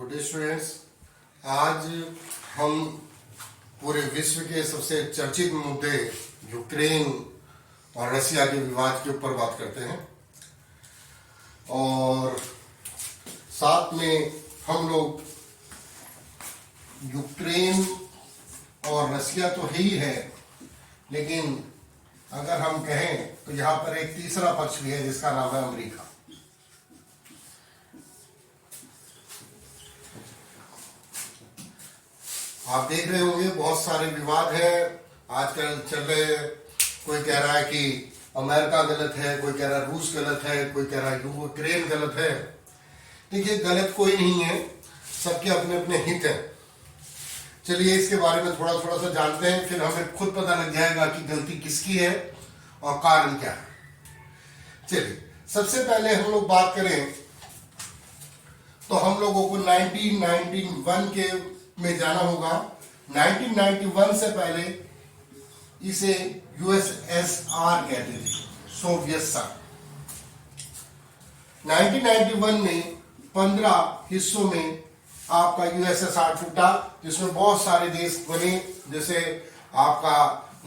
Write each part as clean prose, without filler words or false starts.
Good students, आज हम पूरे विश्व के सबसे चर्चित मुद्दे यूक्रेन और रसिया के विवाद के ऊपर बात करते हैं और साथ में हम लोग यूक्रेन और रसिया तो ही है, लेकिन अगर हम कहें तो यहाँ पर एक तीसरा पक्ष भी है जिसका नाम है अमेरिका। आप देख रहे होंगे बहुत सारे विवाद हैं आजकल चल रहे हैं। कोई कह रहा है कि अमेरिका गलत है, कोई कह रहा है रूस गलत है, कोई कह रहा है यूक्रेन गलत है। देखिए, गलत कोई नहीं है, सबके अपने अपने हित हैं। चलिए इसके बारे में थोड़ा थोड़ा सा जानते हैं, फिर हमें खुद पता लग जाएगा कि गलती किसकी है और कारण क्या है। चलिए सबसे पहले हम लोग बात करें तो हम लोगों को 1991 के में जाना होगा। 1991 से पहले इसे यूएसएसआर कहते थे, सोवियत संघ। 1991 में 15 हिस्सों में आपका यूएसएसआर टूटा, जिसमें बहुत सारे देश बने। जैसे आपका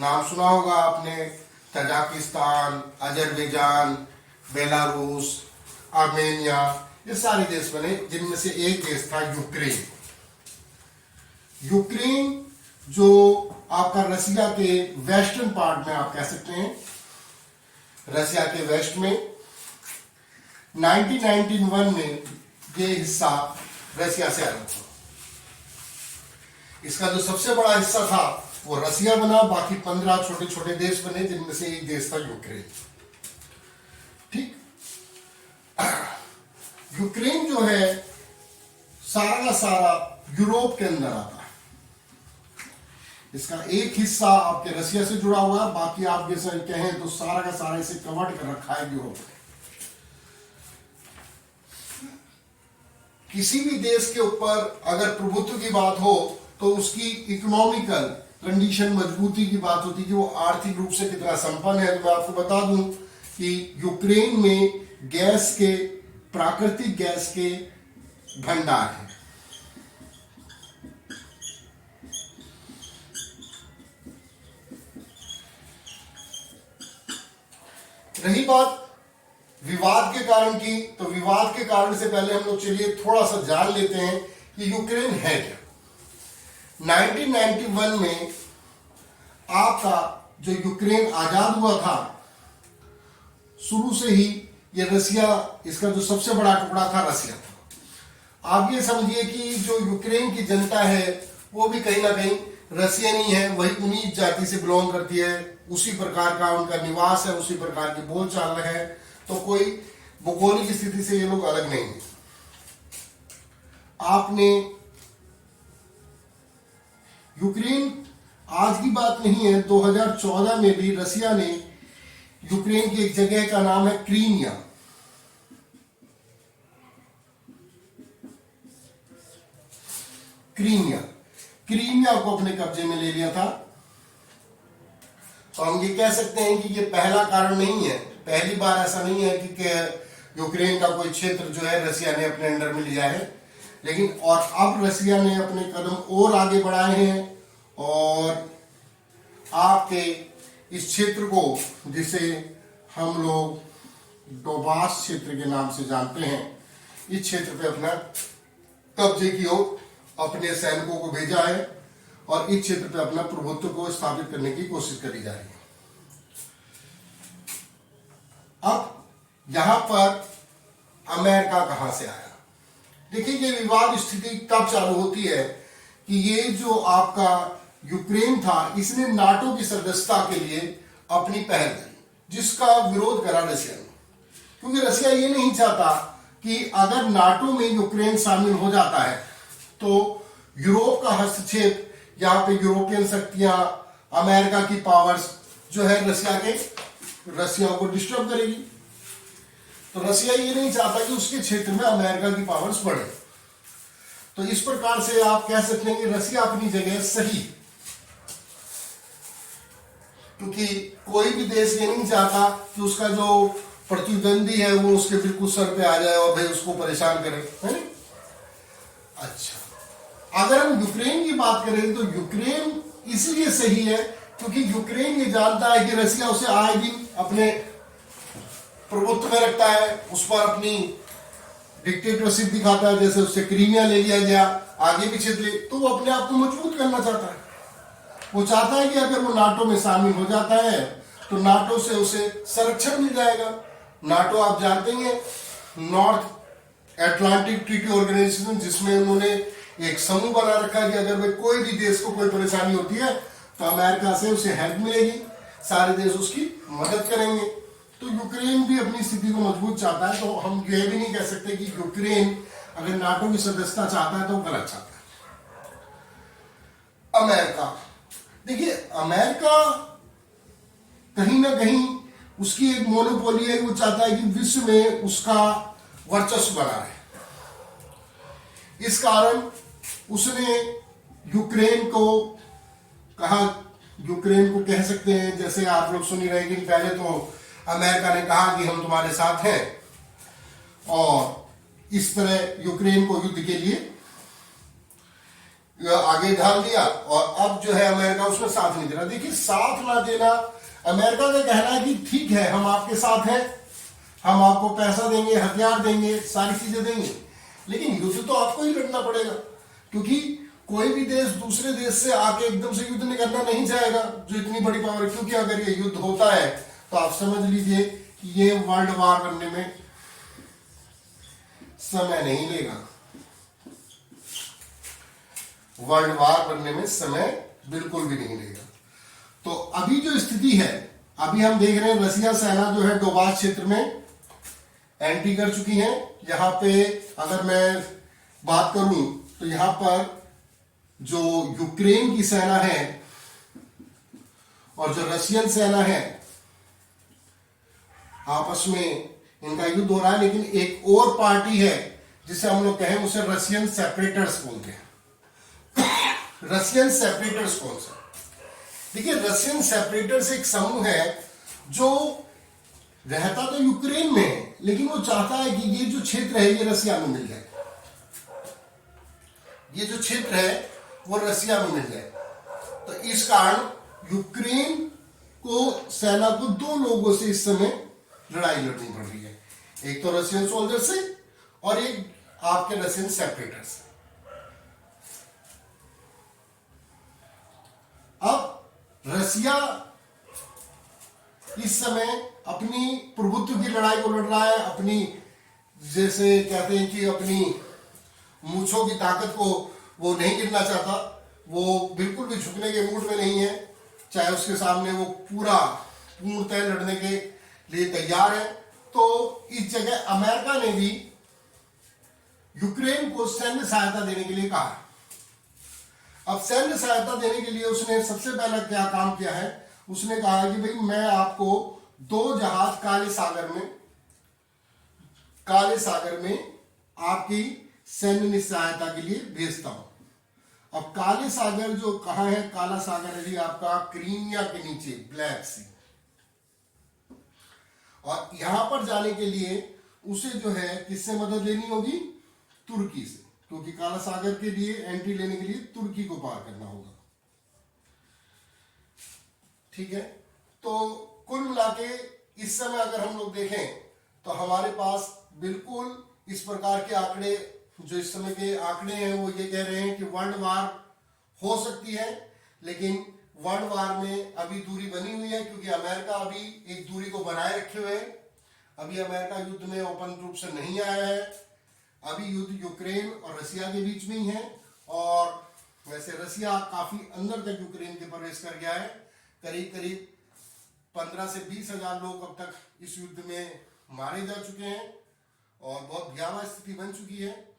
नाम सुना होगा आपने, तजाकिस्तान, अजरबैजान, बेलारूस, आर्मेनिया, ये सारे देश बने, जिनमें से एक देश था यूक्रेन। यूक्रेन जो आपका रसिया के वेस्टर्न पार्ट में आप कह सकते हैं, रसिया के वेस्ट में 1991 में ये हिस्सा रसिया से अलग हुआ। इसका जो सबसे बड़ा हिस्सा था वो रसिया बना, बाकी 15 छोटे छोटे देश बने, जिनमें से एक देश था यूक्रेन। ठीक, यूक्रेन जो है सारा का सारा यूरोप के अंदर आता है। इसका एक हिस्सा आपके रसिया से जुड़ा हुआ है, बाकी आप जैसे कहें तो सारा का सारा इसे कवर कर रखा है यूरोप ने। किसी भी देश के ऊपर अगर प्रभुत्व की बात हो तो उसकी इकोनॉमिकल कंडीशन, मजबूती की बात होती है कि वो आर्थिक रूप से कितना संपन्न है। तो मैं आपको बता दूं कि यूक्रेन में गैस के, प्राकृतिक गैस के भंडार हैं। रही बात विवाद के कारण की, तो विवाद के कारण से पहले हम लोग चलिए थोड़ा सा जान लेते हैं कि यूक्रेन है क्या। 1991 में आपका जो यूक्रेन आजाद हुआ था, शुरू से ही ये रसिया, इसका जो सबसे बड़ा टुकड़ा था रसिया था। आप ये समझिए कि जो यूक्रेन की जनता है वो भी कहीं ना कहीं रसियन ही है, वही उन्हीं जाति से बिलोंग करती है, उसी प्रकार का उनका निवास है, उसी प्रकार की बोलचाल है। तो कोई भौगोलिक स्थिति से ये लोग अलग नहीं है। आपने यूक्रेन आज की बात नहीं है, 2014 में भी रसिया ने यूक्रेन की एक जगह का नाम है क्रीमिया, क्रीमिया को अपने कब्जे में ले लिया था। तो हम ये कह सकते हैं कि ये पहला कारण नहीं है, पहली बार ऐसा नहीं है कि यूक्रेन का कोई क्षेत्र जो है रसिया ने अपने अंडर में लिया है। लेकिन और अब रसिया ने अपने कदम और आगे बढ़ाए हैं और आपके इस क्षेत्र को, जिसे हम लोग डोबास क्षेत्र के नाम से जानते हैं, इस क्षेत्र पे अपना कब्जे की ओर अपने सैनिकों को भेजा है और इस क्षेत्र पे अपना प्रभुत्व को स्थापित करने की कोशिश करी जा रही है। अब यहां पर अमेरिका कहां से आया? देखिए, ये विवाद स्थिति कब चालू होती है कि ये जो आपका यूक्रेन था, इसने नाटो की सदस्यता के लिए अपनी पहल करी, जिसका विरोध करा रसिया ने। क्योंकि रसिया ये नहीं चाहता कि अगर नाटो में यूक्रेन शामिल हो जाता है तो यूरोप का हस्तक्षेप, यहाँ पे यूरोपियन शक्तियां, अमेरिका की पावर्स जो है रसिया को डिस्टर्ब करेगी। तो रसिया ये नहीं चाहता कि उसके क्षेत्र में अमेरिका की पावर्स बढ़े। तो इस प्रकार से आप कह सकते हैं कि रसिया अपनी जगह सही, क्योंकि कोई भी देश ये नहीं चाहता कि उसका जो प्रतिद्वंदी है वो उसके बिल्कुल सर पे आ जाए और भाई उसको परेशान करे, है? अच्छा, अगर हम यूक्रेन की बात करें तो यूक्रेन इसलिए सही है क्योंकि यूक्रेन ये जानता है कि रसिया उसे आए दिन अपने प्रभुत्व में रखता है, उस पर अपनी डिक्टेटरशिप दिखाता है, जैसे उससे क्रीमिया ले लिया गया, आगे भी क्षेत्र, तो वो अपने आप को मजबूत करना चाहता है। वो चाहता है कि अगर वो नाटो में शामिल हो जाता है तो नाटो से उसे संरक्षण मिल जाएगा। नाटो आप जानते हैं नॉर्थ अटलांटिक ट्रीटी ऑर्गेनाइजेशन, जिसमें उन्होंने एक समूह बना रखा है कि अगर वे कोई भी देश को कोई परेशानी होती है तो अमेरिका से उसे हेल्प मिलेगी, सारे देश उसकी मदद करेंगे। तो यूक्रेन भी अपनी स्थिति को मजबूत चाहता है, तो हम यह भी नहीं कह सकते कि यूक्रेन अगर नाटो की सदस्यता चाहता है तो गलत चाहता है। अमेरिका, देखिए अमेरिका कहीं ना कहीं उसकी एक मोनोपोली है, वो चाहता है कि विश्व में उसका वर्चस्व बना रहे। इस कारण उसने यूक्रेन को कहा, यूक्रेन को कह सकते हैं, जैसे आप लोग सुन ही रहे कि पहले तो अमेरिका ने कहा कि हम तुम्हारे साथ हैं और इस तरह यूक्रेन को युद्ध के लिए आगे ढाल दिया, और अब जो है अमेरिका उसमें साथ नहीं दे रहा। देखिए साथ ना देना, अमेरिका का कहना है कि ठीक है हम आपके साथ हैं, हम आपको पैसा देंगे, हथियार देंगे, सारी चीजें देंगे, लेकिन युद्ध तो आपको ही लड़ना पड़ेगा, क्योंकि कोई भी देश दूसरे देश से आके एकदम से युद्ध नहीं करना नहीं चाहेगा जो इतनी बड़ी पावर है। क्योंकि अगर ये युद्ध होता है तो आप समझ लीजिए कि ये वर्ल्ड वार बनने में समय नहीं लेगा, वर्ल्ड वार बनने में समय बिल्कुल भी नहीं लेगा। तो अभी जो स्थिति है, अभी हम देख रहे हैं रसिया सेना जो है डोबास क्षेत्र में एंट्री कर चुकी है। यहां पे अगर मैं बात करूं तो यहां पर जो यूक्रेन की सेना है और जो रशियन सेना है आपस में इनका युद्ध हो रहा है, लेकिन एक और पार्टी है जिसे हम लोग कहें उसे रशियन सेपरेटर्स बोलते हैं। रशियन सेपरेटर्स कौन सा? देखिए रशियन सेपरेटर्स एक समूह है जो रहता तो यूक्रेन में है, लेकिन वो चाहता है कि ये जो क्षेत्र है ये रसिया में मिल जाए, ये जो क्षेत्र है वो रसिया में मिल जाए। तो इस कारण यूक्रेन को सेना को दो लोगों से इस समय लड़ाई लड़नी पड़ रही है, एक तो रशियन सोल्जर से और एक आपके रशियन सेपरेटर से। अब रसिया इस समय अपनी प्रभुत्व की लड़ाई को लड़ रहा है, अपनी जैसे कहते हैं कि अपनी मूंछों की ताकत को वो नहीं गिरना चाहता, वो बिल्कुल भी झुकने के मूड में नहीं है, चाहे उसके सामने वो पूर्णतः लड़ने के लिए तैयार है। तो इस जगह अमेरिका ने भी यूक्रेन को सैन्य सहायता देने के लिए कहा। अब सैन्य सहायता देने के लिए उसने सबसे पहला क्या काम किया है, उसने कहा कि भाई मैं आपको 2 जहाज काले सागर में आपकी सैन्य सहायता के लिए भेजता हूं। अब काले सागर जो कहां है, काला सागर है आपका क्रीमिया के नीचे ब्लैक सी, और यहां पर जाने के लिए उसे जो है किससे मदद लेनी होगी? तुर्की से, क्योंकि काला सागर के लिए एंट्री लेने के लिए तुर्की को पार करना होगा। ठीक है, तो कुल मिला के इस समय अगर हम लोग देखें तो हमारे पास बिल्कुल इस प्रकार के आंकड़े, जो इस समय के आंकड़े हैं वो ये कह रहे हैं कि वर्ल्ड वार हो सकती है, लेकिन वर्ल्ड वार में अभी दूरी बनी हुई है, क्योंकि अमेरिका अभी एक दूरी को बनाए रखे हुए है। अभी अमेरिका युद्ध में ओपन रूप से नहीं आया है, अभी युद्ध यूक्रेन और रसिया के बीच में ही है, और वैसे रसिया काफी अंदर तक यूक्रेन के प्रवेश कर गया है। करीब करीब 15 से 20 हजार लोग अब तक इस युद्ध में मारे जा चुके हैं और बहुत भयावह स्थिति बन चुकी है।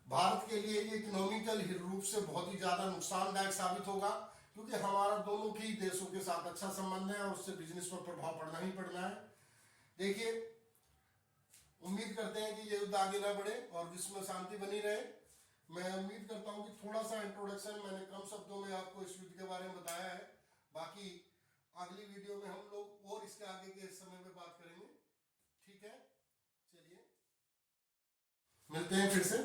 भारत के लिए ये इकोनॉमिकल रूप से बहुत ही ज्यादा नुकसानदायक साबित होगा, क्योंकि हमारा दोनों ही देशों के साथ अच्छा संबंध है और उससे बिजनेस पर प्रभाव पड़ना ही पड़ना है। देखिए, उम्मीद करते हैं कि ये युद्ध आगे ना बढ़े और विश्व में शांति बनी रहे। मैं उम्मीद करता हूं कि थोड़ा सा इंट्रोडक्शन मैंने कम शब्दों में आपको इस युद्ध के बारे में बताया है। बाकी अगली वीडियो में हम लोग और इसके आगे के समय में बात करेंगे। ठीक है, चलिए मिलते हैं फिर से।